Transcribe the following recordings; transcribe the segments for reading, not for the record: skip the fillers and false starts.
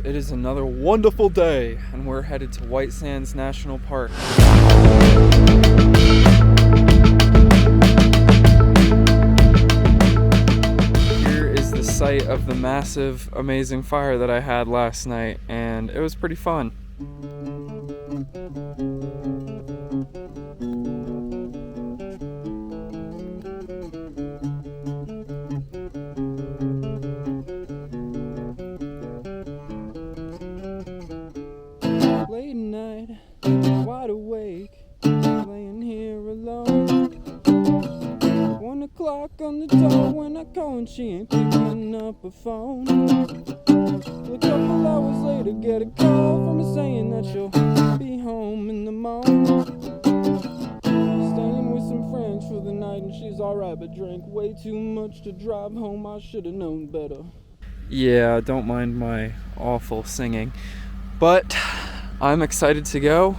It is another wonderful day, and we're headed to White Sands National Park. Here is the site of the massive, amazing fire that I had last night, and it was pretty fun. Late night, wide awake, laying here alone. 1 o'clock on the dot when I call and she ain't picking up a phone. A couple hours later, get a call from her saying that she'll be home in the morning. Staying with some friends for the night and she's alright, but drank way too much to drive home. I should've known better. Yeah, don't mind my awful singing, but I'm excited to go.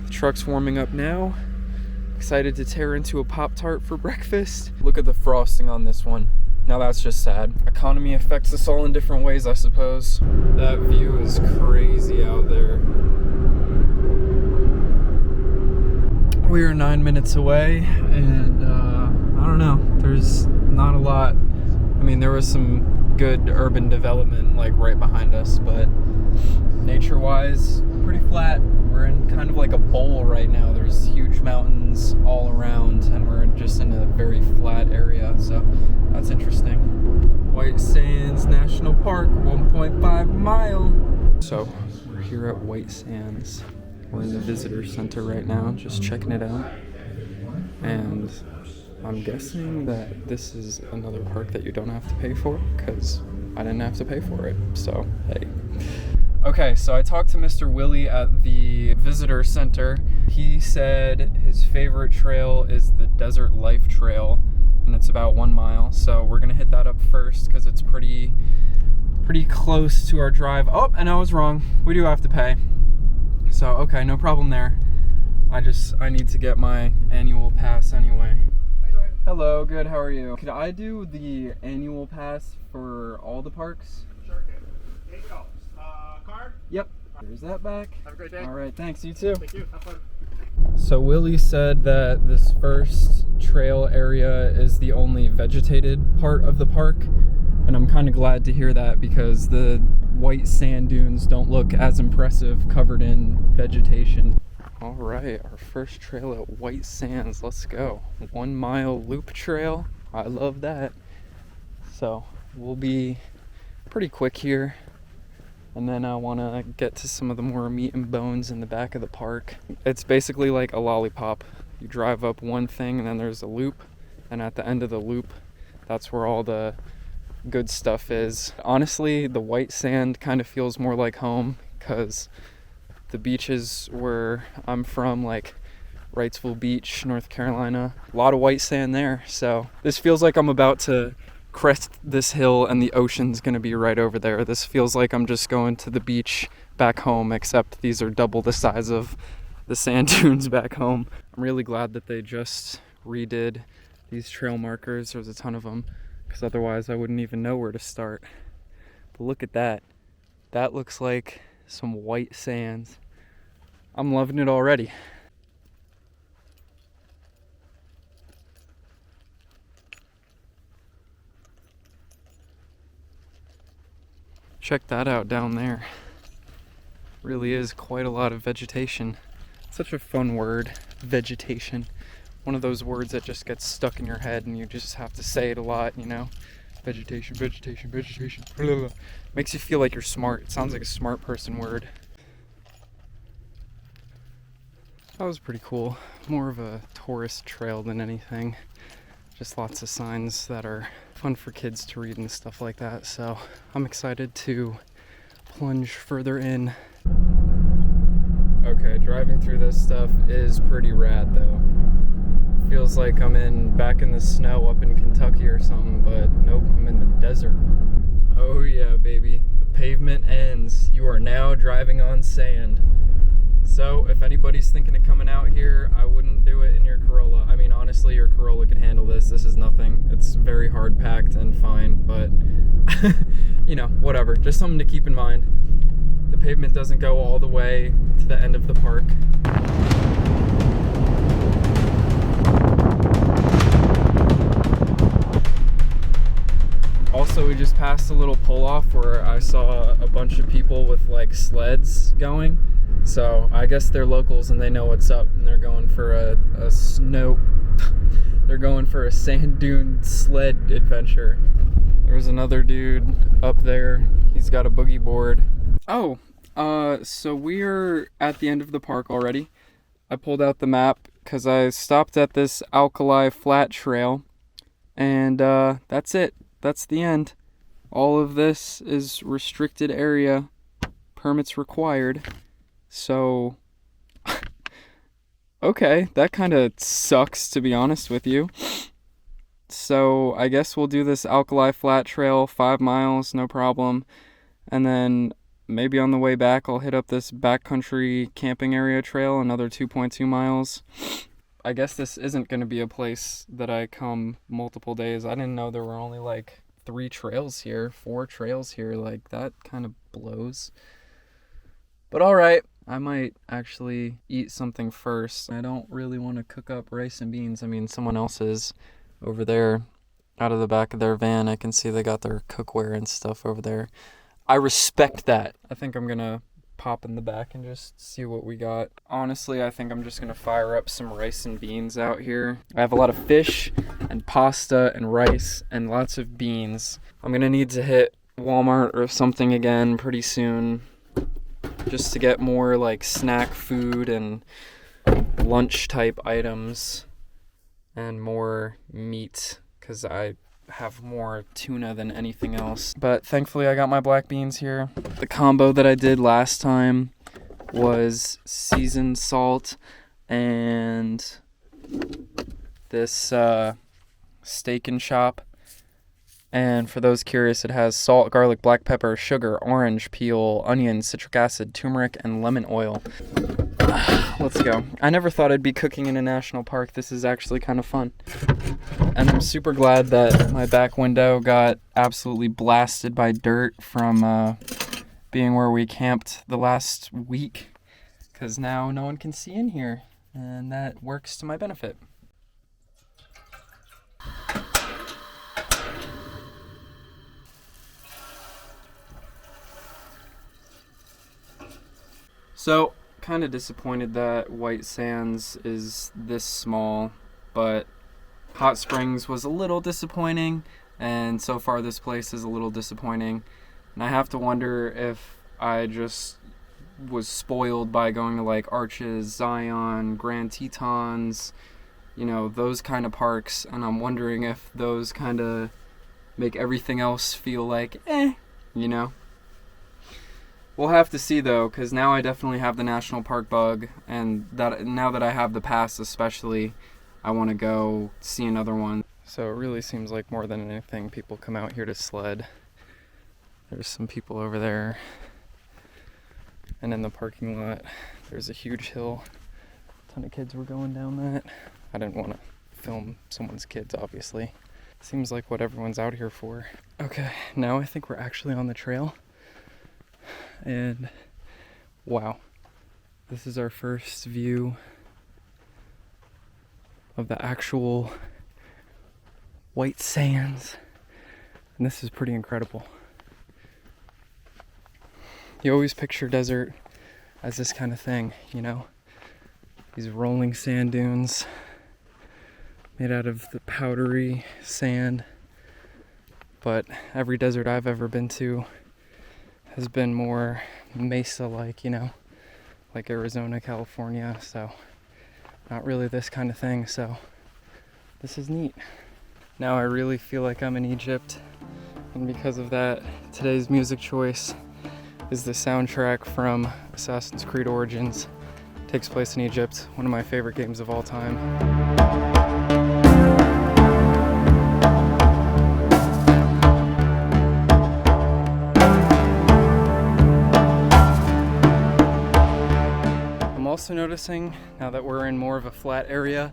The truck's warming up now. Excited to tear into a Pop-Tart for breakfast. Look at the frosting on this one. Now that's just sad. Economy affects us all in different ways, I suppose. That view is crazy out there. We are 9 minutes away, and I don't know. There's not a lot. I mean, there was some good urban development like right behind us, but nature-wise, pretty flat. We're in kind of like a bowl right now. There's huge mountains all around, and we're just in a very flat area, so that's interesting. White Sands National Park, 1.5 mile. So we're here at White Sands. We're in the visitor center right now, just checking it out. And I'm guessing that this is another park that you don't have to pay for, because I didn't have to pay for it, so hey. Okay, so I talked to Mr. Willie at the visitor center. He said his favorite trail is the Desert Life Trail, and it's about 1 mile. So we're gonna hit that up first because it's pretty close to our drive. Oh, and I was wrong. We do have to pay. So okay, no problem there. I need to get my annual pass anyway. Hello, good, how are you? Could I do the annual pass for all the parks? Sure can. $8. Card? Yep. Here's that back. Have a great day. All right, thanks, you too. Thank you. Have fun. So Willie said that this first trail area is the only vegetated part of the park, and I'm kind of glad to hear that because the white sand dunes don't look as impressive covered in vegetation. All right, our first trail at White Sands. Let's go. 1 mile loop trail. I love that. So we'll be pretty quick here. And then I want to get to some of the more meat and bones in the back of the park. It's basically like a lollipop. You drive up one thing and then there's a loop. And at the end of the loop, that's where all the good stuff is. Honestly, the white sand kind of feels more like home because the beaches where I'm from, like Wrightsville Beach, North Carolina, a lot of white sand there. So this feels like I'm about to crest this hill and the ocean's gonna be right over there. This feels like I'm just going to the beach back home, except these are double the size of the sand dunes back home. I'm really glad that they just redid these trail markers. There's a ton of them, because otherwise I wouldn't even know where to start. But look at that. That looks like some white sands. I'm loving it already. Check that out down there. Really is quite a lot of vegetation. Such a fun word, vegetation. One of those words that just gets stuck in your head and you just have to say it a lot, you know? Vegetation, vegetation, vegetation. Blah, blah, blah. Makes you feel like you're smart. It sounds like a smart person word. That was pretty cool. More of a tourist trail than anything. Just lots of signs that are fun for kids to read and stuff like that. So I'm excited to plunge further in. Okay, driving through this stuff is pretty rad though. Feels like I'm back in the snow up in Kentucky or something, but nope, I'm in the desert. Oh yeah, baby. The pavement ends. You are now driving on sand. So if anybody's thinking of coming out here, I wouldn't do it in your Corolla. I mean, honestly, your Corolla could handle this. This is nothing. It's very hard packed and fine, but you know, whatever. Just something to keep in mind. pavement doesn't go all the way to the end of the park. Also, we just passed a little pull-off where I saw a bunch of people with like sleds going. So I guess they're locals and they know what's up, and they're going for a they're going for a sand dune sled adventure. There's another dude up there. He's got a boogie board. Oh, so we're at the end of the park already. I pulled out the map because I stopped at this alkali flat trail, and that's it. That's the end. All of this is restricted area, permits required. So, okay, that kind of sucks, to be honest with you. So I guess we'll do this alkali flat trail, 5 miles, no problem. And then maybe on the way back, I'll hit up this backcountry camping area trail, another 2.2 miles. I guess this isn't going to be a place that I come multiple days. I didn't know there were only like 4 trails here. Like, that kind of blows. But all right, I might actually eat something first. I don't really want to cook up rice and beans. I mean, someone else is over there out of the back of their van. I can see they got their cookware and stuff over there. I respect that. I think I'm going to pop in the back and just see what we got. Honestly, I think I'm just gonna fire up some rice and beans out here. I have a lot of fish and pasta and rice and lots of beans. I'm gonna need to hit Walmart or something again pretty soon just to get more like snack food and lunch type items and more meat, because I have more tuna than anything else. But thankfully I got my black beans here. The combo that I did last time was seasoned salt and this steak and shop. And for those curious, it has salt, garlic, black pepper, sugar, orange peel, onion, citric acid, turmeric, and lemon oil. Let's go. I never thought I'd be cooking in a national park. This is actually kind of fun. And I'm super glad that my back window got absolutely blasted by dirt from being where we camped the last week, because now no one can see in here, and that works to my benefit. So, kind of disappointed that White Sands is this small, but Hot Springs was a little disappointing, and so far this place is a little disappointing. And I have to wonder if I just was spoiled by going to like Arches, Zion, Grand Tetons, you know, those kind of parks, and I'm wondering if those kind of make everything else feel like, you know? We'll have to see though, because now I definitely have the national park bug, and that now that I have the pass especially, I want to go see another one. So it really seems like more than anything people come out here to sled. There's some people over there, and in the parking lot there's a huge hill. A ton of kids were going down that. I didn't want to film someone's kids, obviously. Seems like what everyone's out here for. Okay, now I think we're actually on the trail. And wow, this is our first view of the actual White Sands, and this is pretty incredible. You always picture desert as this kind of thing, you know, these rolling sand dunes made out of the powdery sand, but every desert I've ever been to has been more mesa-like, you know, like Arizona, California, so not really this kind of thing, so this is neat. Now I really feel like I'm in Egypt, and because of that, today's music choice is the soundtrack from Assassin's Creed Origins. It takes place in Egypt, one of my favorite games of all time. Also noticing, now that we're in more of a flat area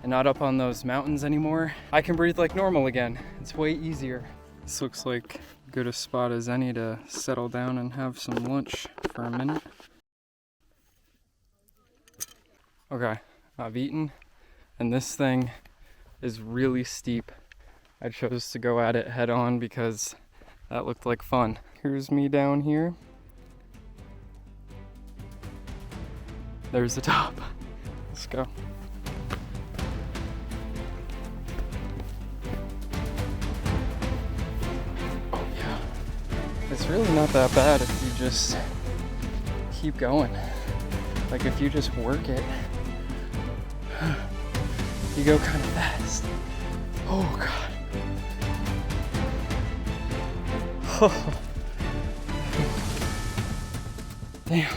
and not up on those mountains anymore, I can breathe like normal again. It's way easier. This looks like Good a spot as any to settle down and have some lunch for a minute. Okay, I've eaten, and this thing is really steep. I chose to go at it head on because that looked like fun. Here's me down here. There's the top. Let's go. Oh yeah. It's really not that bad if you just keep going. Like if you just work it, you go kind of fast. Oh God. Oh. Damn.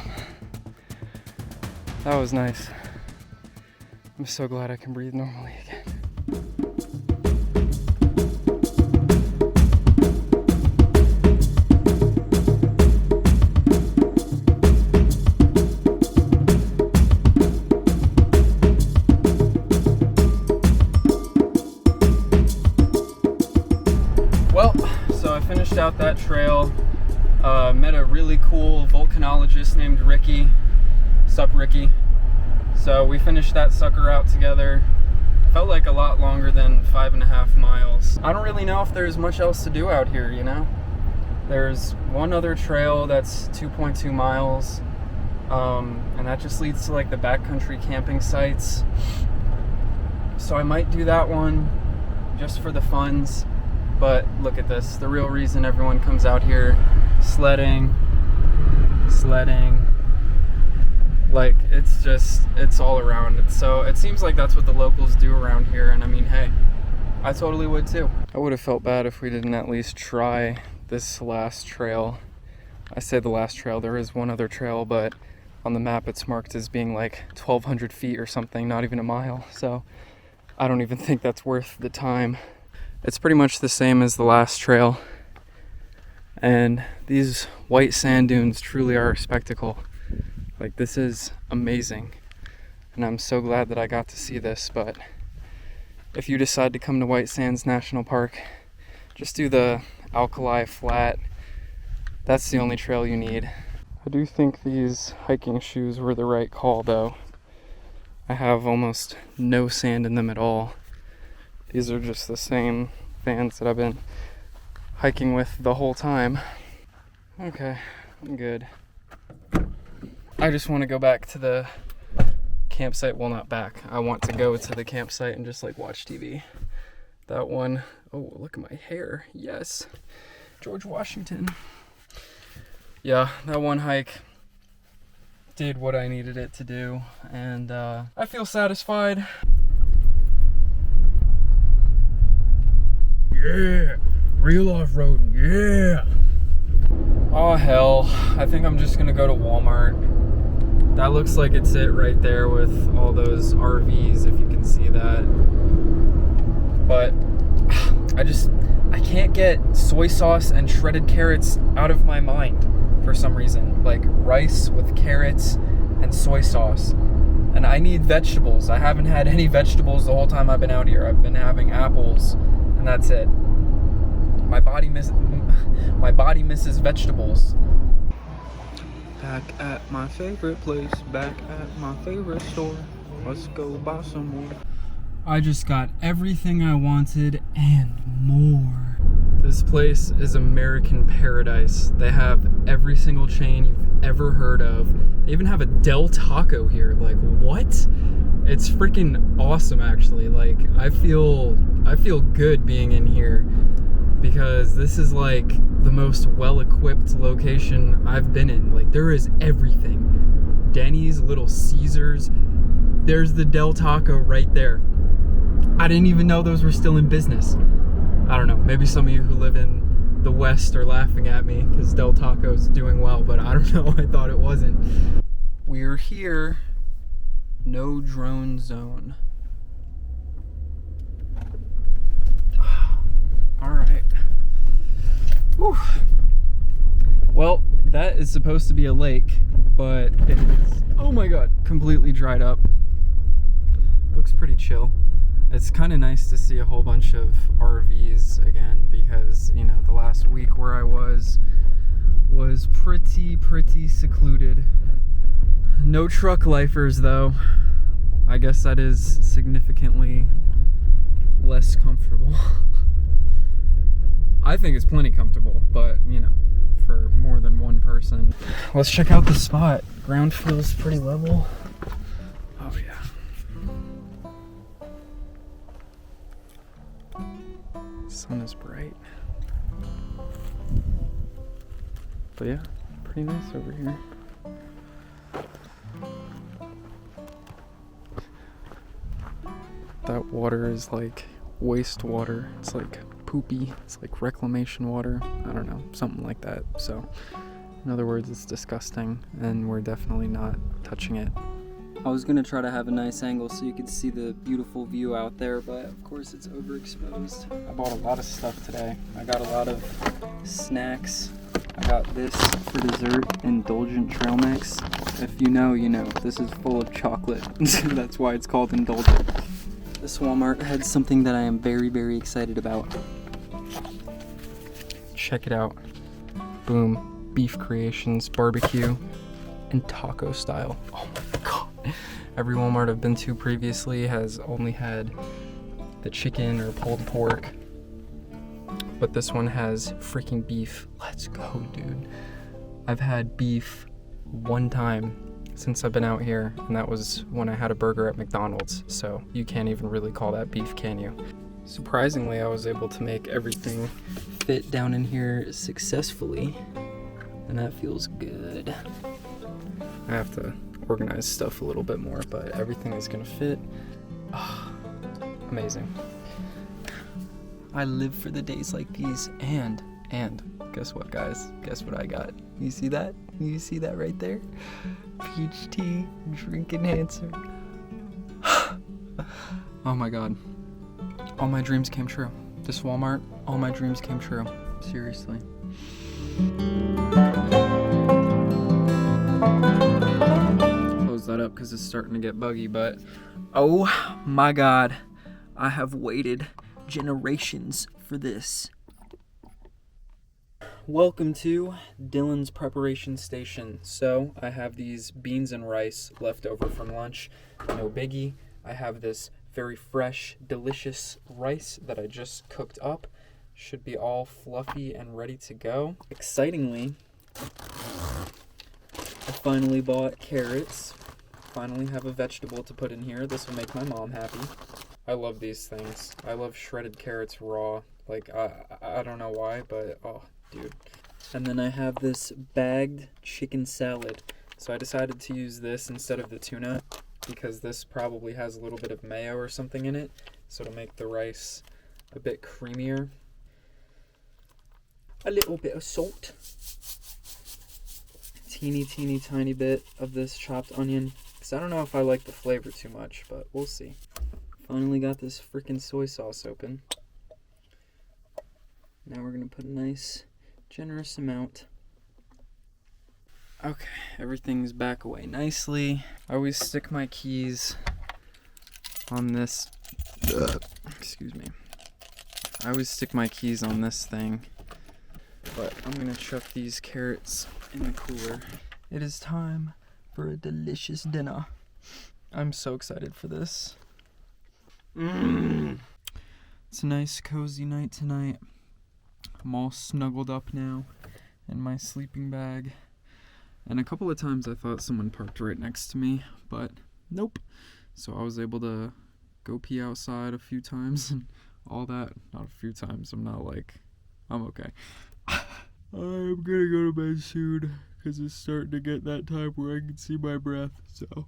That was nice. I'm so glad I can breathe normally again. Well, so I finished out that trail. Met a really cool volcanologist named Ricky. Sup, Ricky? So we finished that sucker out together. Felt like a lot longer than 5.5 miles. I don't really know if there's much else to do out here, you know? There's one other trail that's 2.2 miles, and that just leads to like the backcountry camping sites. So I might do that one just for the funds. But look at this, the real reason everyone comes out here, sledding, like it's all around. So it seems like that's what the locals do around here, and I mean, hey, I totally would too. I would have felt bad if we didn't at least try this last trail. I say the last trail, there is one other trail, but on the map it's marked as being like 1,200 feet or something, not even a mile. So I don't even think that's worth the time. It's pretty much the same as the last trail, and these white sand dunes truly are a spectacle. Like, this is amazing, and I'm so glad that I got to see this. But if you decide to come to White Sands National Park, just do the Alkali Flat. That's the only trail you need. I do think these hiking shoes were the right call though. I have almost no sand in them at all. These are just the same Vans that I've been hiking with the whole time. Okay, I'm good. I just want to go back to the campsite. Well, not back. I want to go to the campsite and just like watch TV. That one, oh, look at my hair. Yes, George Washington. Yeah, that one hike did what I needed it to do, and I feel satisfied. Yeah, real off-roading, yeah. Oh hell, I think I'm just gonna go to Walmart. That looks like it's it right there with all those RVs, if you can see that. But I can't get soy sauce and shredded carrots out of my mind for some reason. Like rice with carrots and soy sauce. And I need vegetables. I haven't had any vegetables the whole time I've been out here. I've been having apples, and that's it. My body misses vegetables. Back at my favorite place, back at my favorite store. Let's go buy some more. I just got everything I wanted and more. This place is American paradise. They have every single chain you've ever heard of. They even have a Del Taco here. Like, what? It's freaking awesome, actually. Like, I feel good being in here, because this is like the most well-equipped location I've been in. Like, there is everything. Denny's, Little Caesars. There's the Del Taco right there. I didn't even know those were still in business. I don't know, maybe some of you who live in the West are laughing at me because Del Taco's doing well, but I don't know, I thought it wasn't. We're here. No drone zone. Alright. Well, that is supposed to be a lake, but it is, oh my god, completely dried up. Looks pretty chill. It's kind of nice to see a whole bunch of RVs again because, you know, the last week where I was pretty secluded. No truck lifers though. I guess that is significantly less comfortable. I think it's plenty comfortable, but you know, for more than one person. Let's check out the spot. Ground feels pretty level. Oh yeah. Sun is bright. But yeah, pretty nice over here. That water is like wastewater. It's like poopy. It's like reclamation water. I don't know, something like that. So, in other words, it's disgusting, and we're definitely not touching it. I was gonna try to have a nice angle so you could see the beautiful view out there, but of course it's overexposed. I bought a lot of stuff today. I got a lot of snacks. I got this for dessert, Indulgent Trail Mix. If you know, you know. This is full of chocolate. That's why it's called Indulgent. This Walmart had something that I am very excited about. Check it out. Boom. Beef Creations barbecue and taco style. Oh my god. Every Walmart I've been to previously has only had the chicken or pulled pork. But this one has freaking beef. Let's go, dude. I've had beef one time since I've been out here, and that was when I had a burger at McDonald's. So you can't even really call that beef, can you? Surprisingly, I was able to make everything fit down in here successfully, and that feels good. I have to organize stuff a little bit more, but everything is gonna fit. Oh, amazing. I live for the days like these, and guess what, guys? Guess what I got? You see that? You see that right there? Peach tea, drink enhancer. Oh my god. All my dreams came true. This Walmart, all my dreams came true. Seriously. Close that up because it's starting to get buggy, but oh my god. I have waited generations for this. Welcome to Dylan's preparation station. So I have these beans and rice left over from lunch. No biggie. I have this very fresh, delicious rice that I just cooked up. Should be all fluffy and ready to go. Excitingly, I finally bought carrots. Finally have a vegetable to put in here. This will make my mom happy. I love these things. I love shredded carrots raw. Like, I don't know why, but oh, dude. And then I have this bagged chicken salad. So I decided to use this instead of the tuna because this probably has a little bit of mayo or something in it. So it'll make the rice a bit creamier. A little bit of salt. Teeny tiny bit of this chopped onion. Because I don't know if I like the flavor too much, but we'll see. Finally got this freaking soy sauce open. Now we're going to put a nice, generous amount. Okay, everything's back away nicely. I always stick my keys on this. Excuse me. I always stick my keys on this thing. But I'm going to chuck these carrots in the cooler. It is time for a delicious dinner. I'm so excited for this. It's a nice cozy night tonight. I'm all snuggled up now in my sleeping bag. And a couple of times I thought someone parked right next to me, but nope. So I was able to go pee outside a few times and all that. Not a few times. I'm okay. I'm gonna go to bed soon because it's starting to get that time where I can see my breath. So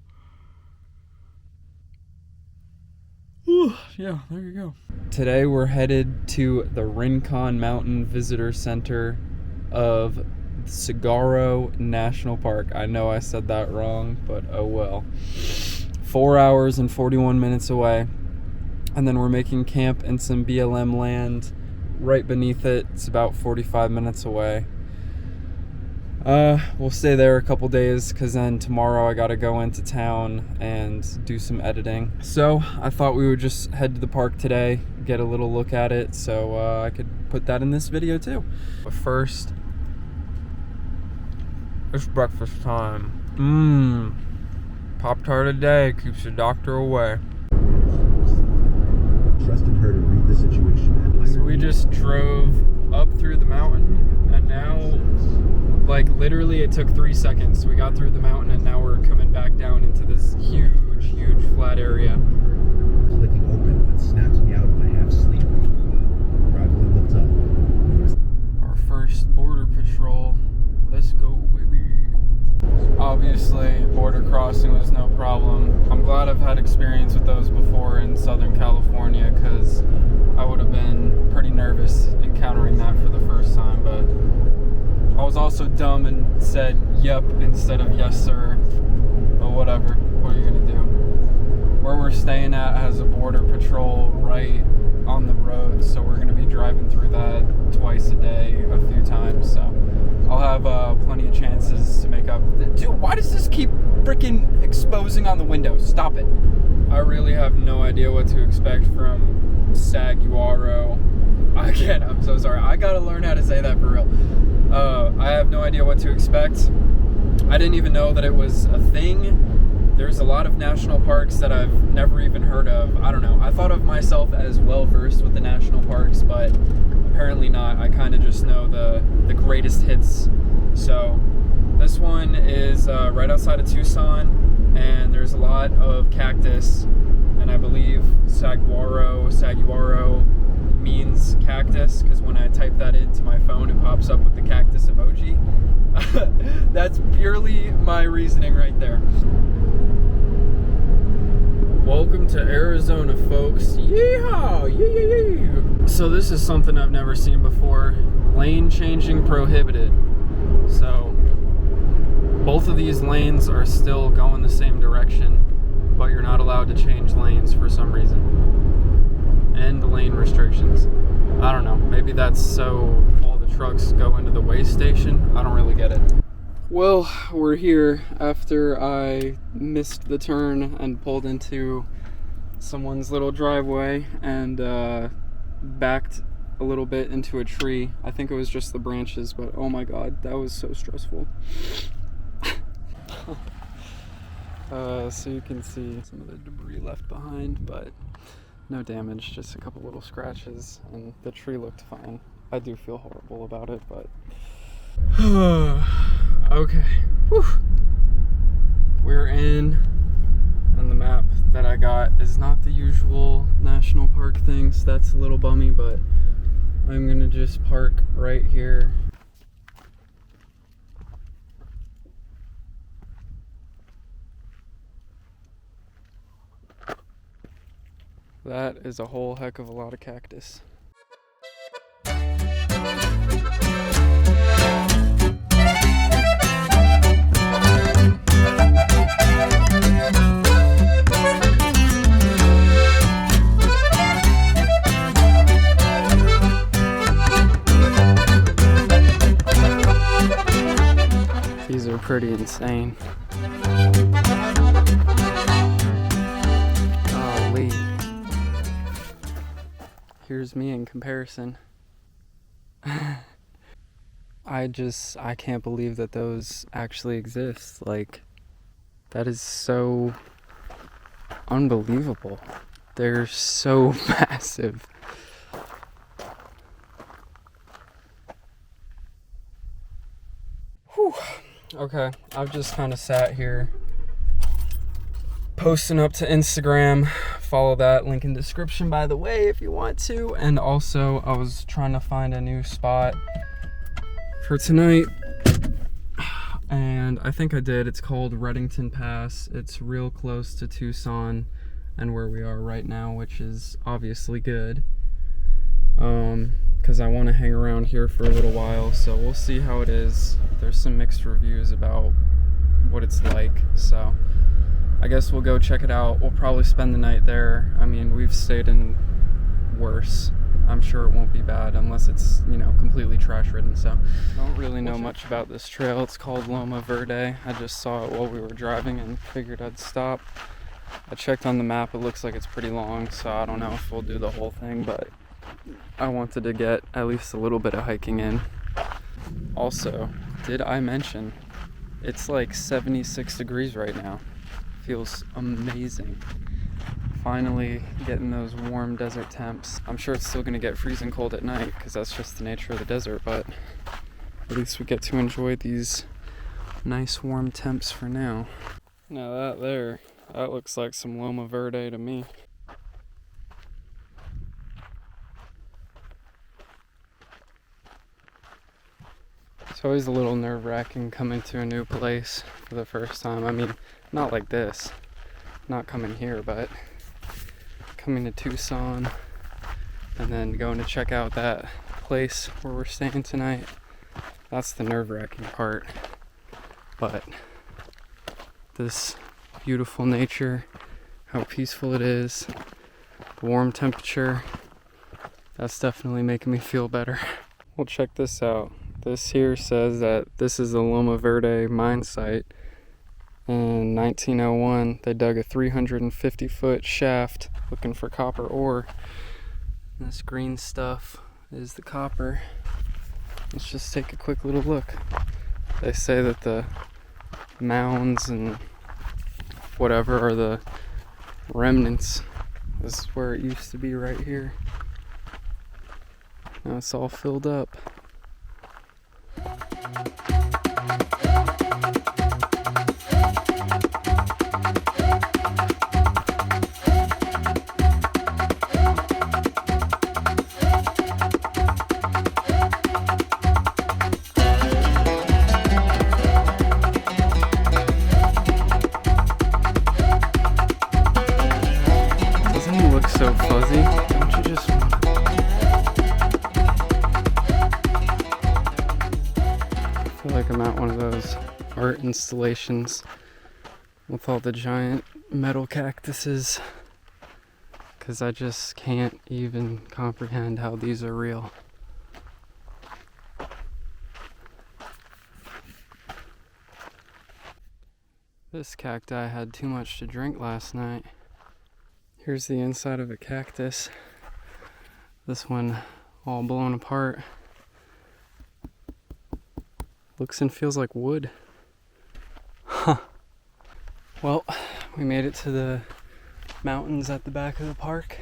yeah, there you go. Today we're headed to the Rincon Mountain Visitor Center of Saguaro National Park. I know I said that wrong, but oh well. 4 hours and 41 minutes away. And then we're making camp in some BLM land right beneath it. It's about 45 minutes away. We'll stay there a couple days because then tomorrow I gotta go into town and do some editing. So I thought we would just head to the park today, get a little look at it, so I could put that in this video too. But first, it's breakfast time. Pop-Tart a day keeps the doctor away. Trusted her to read the situation. So we just drove up through the mountain, and now, like, literally it took 3 seconds. We got through the mountain and now we're coming back down into this huge flat area. Clicking open, that snaps me out of my half sleep. Gradually looked up. Our first border patrol. Let's go, baby. Obviously, border crossing was no problem. I'm glad I've had experience with those before in Southern California, because I would have been pretty nervous encountering that for the first time, but I was also dumb and said yep instead of yes sir, but whatever, what are you gonna do? Where we're staying at has a border patrol right on the road, so we're gonna be driving through that twice a day, a few times, so I'll have plenty of chances to make up. Dude, why does this keep freaking exposing on the window? Stop it. I really have no idea what to expect from Saguaro. Again, I'm so sorry. I gotta learn how to say that for real. I have no idea what to expect. I didn't even know that it was a thing. There's a lot of national parks that I've never even heard of. I don't know. I thought of myself as well versed with the national parks, but apparently not. I kind of just know the greatest hits. So this one is right outside of Tucson, and there's a lot of cactus, and I believe Saguaro means cactus, because when I type that into my phone it pops up with the cactus emoji. That's purely my reasoning right there. Welcome to Arizona, folks. Yeehaw! Yee! So this is something I've never seen before. Lane changing prohibited. So both of these lanes are still going the same direction, but you're not allowed to change lanes for some reason. And the lane restrictions. I don't know, maybe that's so all the trucks go into the weigh station. I don't really get it. Well, we're here after I missed the turn and pulled into someone's little driveway and backed a little bit into a tree. I think it was just the branches, but oh my god, that was so stressful. So you can see some of the debris left behind, but no damage, just a couple little scratches, and the tree looked fine. I do feel horrible about it, but okay. Whew. We're in, and the map that I got is not the usual national park thing, so that's a little bummy, but I'm gonna just park right here. That is a whole heck of a lot of cactus. These are pretty insane. Golly. Here's me in comparison. I can't believe that those actually exist. Like, that is so unbelievable. They're so massive. Whew. Okay, I've just kind of sat here posting up to Instagram. Follow that, link in description by the way if you want to. And also I was trying to find a new spot for tonight, and I think I did. It's called Reddington Pass. It's real close to Tucson and where we are right now, which is obviously good, because I want to hang around here for a little while, so we'll see how it is. There's some mixed reviews about what it's like, so I guess we'll go check it out. We'll probably spend the night there. I mean, we've stayed in worse I'm sure it won't be bad unless it's, you know, completely trash ridden. So I don't really know much about this trail. It's called Loma Verde. I just saw it while we were driving and figured I'd stop. I checked on the map. It looks like it's pretty long, so I don't know if we'll do the whole thing, but I wanted to get at least a little bit of hiking in. Also, did I mention it's like 76 degrees right now? Feels amazing. Finally getting those warm desert temps. I'm sure it's still gonna get freezing cold at night because that's just the nature of the desert, but at least we get to enjoy these nice warm temps for now. Now that looks like some Loma Verde to me. It's always a little nerve-wracking coming to a new place for the first time. I mean, not like this, not coming here, but coming to Tucson and then going to check out that place where we're staying tonight. That's the nerve-wracking part. But this beautiful nature, how peaceful it is, the warm temperature, that's definitely making me feel better. Well, check this out. This here says that this is the Loma Verde mine site. In 1901, they dug a 350-foot shaft looking for copper ore. This green stuff is the copper. Let's just take a quick little look. They say that the mounds and whatever are the remnants. This is where it used to be right here. Now it's all filled up. Doesn't he look so fuzzy? Don't you just want to... I feel like I'm at one of those art installations with all the giant metal cactuses, because I just can't even comprehend how these are real. This cacti had too much to drink last night. Here's the inside of a cactus. This one all blown apart. Looks and feels like wood. Huh. Well, we made it to the mountains at the back of the park.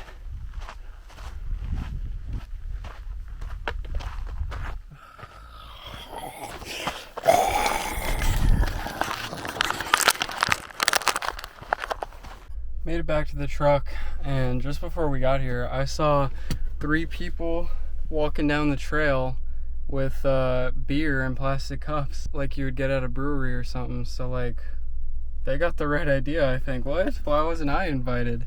Made it back to the truck, and just before we got here, I saw 3 people walking down the trail with beer in plastic cups like you would get at a brewery or something. So like, they got the right idea, I think. What? Why wasn't I invited?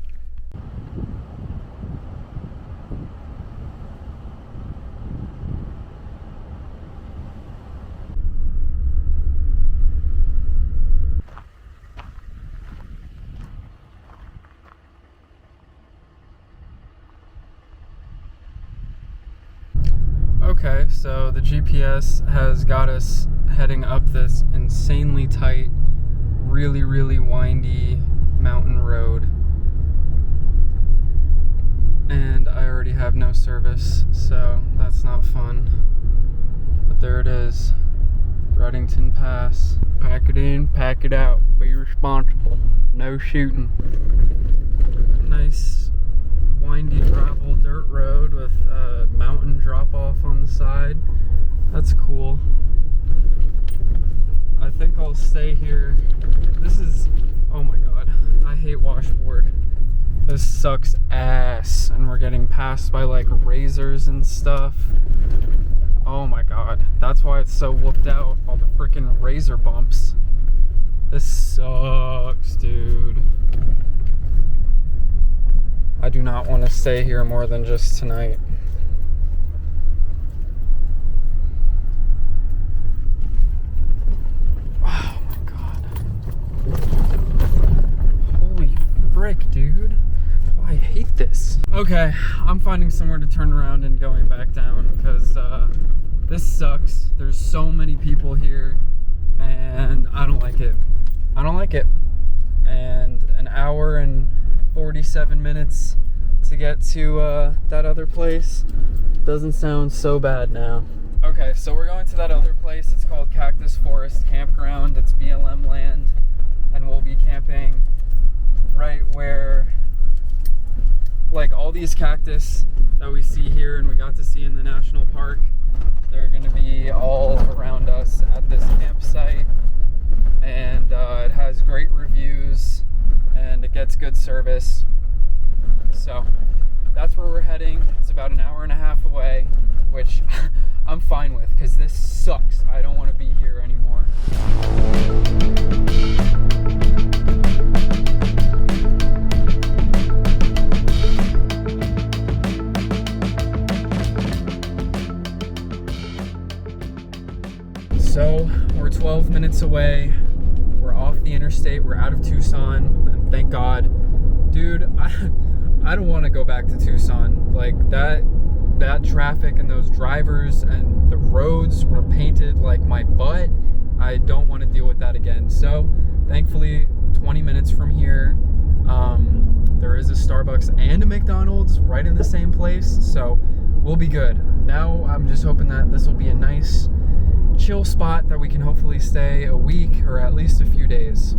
Okay, so the GPS has got us heading up this insanely tight, really windy mountain road. And I already have no service, so that's not fun. But there it is, Reddington Pass. Pack it in, pack it out, be responsible, no shooting. Nice windy gravel dirt road with a mountain drop off on the side. That's cool. I think I'll stay here. This is, oh my god, I hate washboard. This sucks ass, and we're getting passed by like razors and stuff. Oh my god, that's why it's so whooped out, all the freaking razor bumps. This sucks, dude. I do not want to stay here more than just tonight. Oh my god. Holy frick, dude. Oh, I hate this. Okay, I'm finding somewhere to turn around and going back down because this sucks. There's so many people here and I don't like it. I don't like it. And an hour and 47 minutes to get to that other place doesn't sound so bad now. Okay, so we're going to that other place. It's called Cactus Forest Campground. It's BLM land, and we'll be camping right where, like, all these cactus that we see here and we got to see in the national park, they're going to be all around us at this campsite. And it has great reviews and it gets good service. So that's where we're heading. It's about an hour and a half away, which I'm fine with because this sucks. I don't want to be here anymore. So we're 12 minutes away. We're off the interstate. We're out of Tucson, and thank God. Dude, I don't want to go back to Tucson. Like, that traffic and those drivers and the roads were painted like my butt. I don't want to deal with that again. So thankfully 20 minutes from here, there is a Starbucks and a McDonald's right in the same place, so we'll be good. Now I'm just hoping that this will be a nice chill spot that we can hopefully stay a week or at least a few days.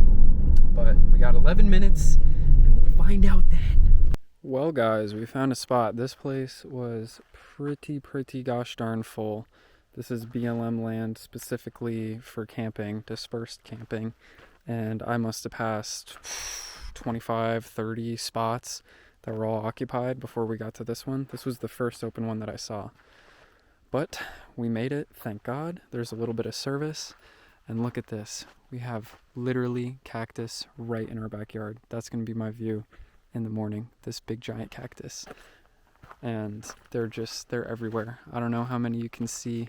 But we got 11 minutes and we'll find out then. Well guys, we found a spot. This place was pretty gosh darn full. This is BLM land specifically for camping, dispersed camping, and I must have passed 25-30 spots that were all occupied before we got to this one. This was the first open one that I saw. But we made it, thank God. There's a little bit of service. And look at this. We have literally cactus right in our backyard. That's going to be my view in the morning. This big giant cactus. And they're everywhere. I don't know how many you can see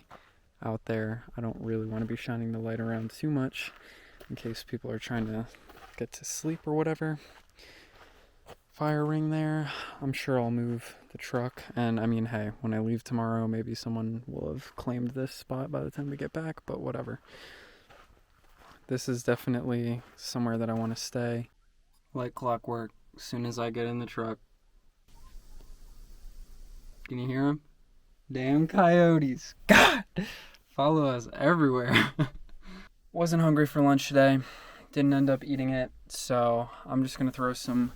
out there. I don't really want to be shining the light around too much in case people are trying to get to sleep or whatever. Fire ring there. I'm sure I'll move the truck, and I mean, hey, when I leave tomorrow, maybe someone will have claimed this spot by the time we get back, but whatever. This is definitely somewhere that I want to stay. Like clockwork, as soon as I get in the truck. Can you hear them? Damn coyotes. God! Follow us everywhere. Wasn't hungry for lunch today. Didn't end up eating it, so I'm just gonna throw some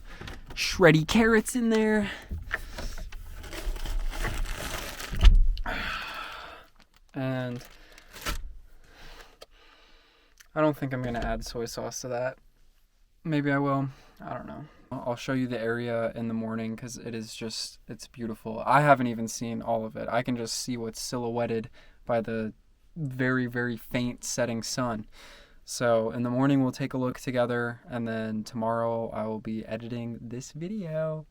shreddy carrots in there. And I don't think I'm gonna add soy sauce to that. Maybe I will. I don't know. I'll show you the area in the morning because it's beautiful. I haven't even seen all of it. I can just see what's silhouetted by the very faint setting sun. So in the morning we'll take a look together, and then tomorrow I will be editing this video.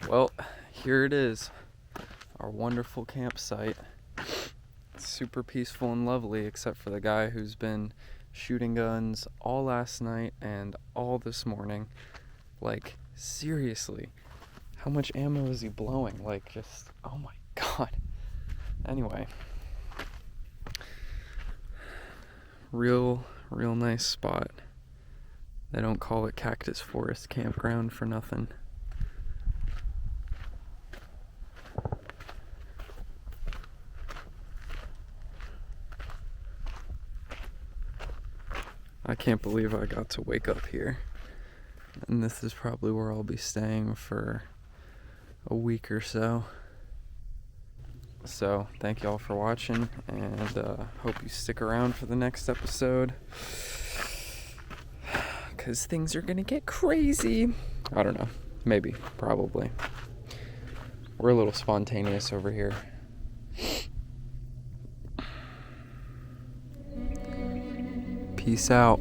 Well, here it is, our wonderful campsite. It's super peaceful and lovely, except for the guy who's been shooting guns all last night and all this morning. Like, seriously, how much ammo is he blowing? Like, just, oh my God. Anyway, real nice spot. They don't call it Cactus Forest Campground for nothing. I can't believe I got to wake up here. And this is probably where I'll be staying for a week or so. So, thank y'all for watching, and hope you stick around for the next episode. Because things are gonna get crazy. I don't know. Maybe. Probably. We're a little spontaneous over here. Peace out.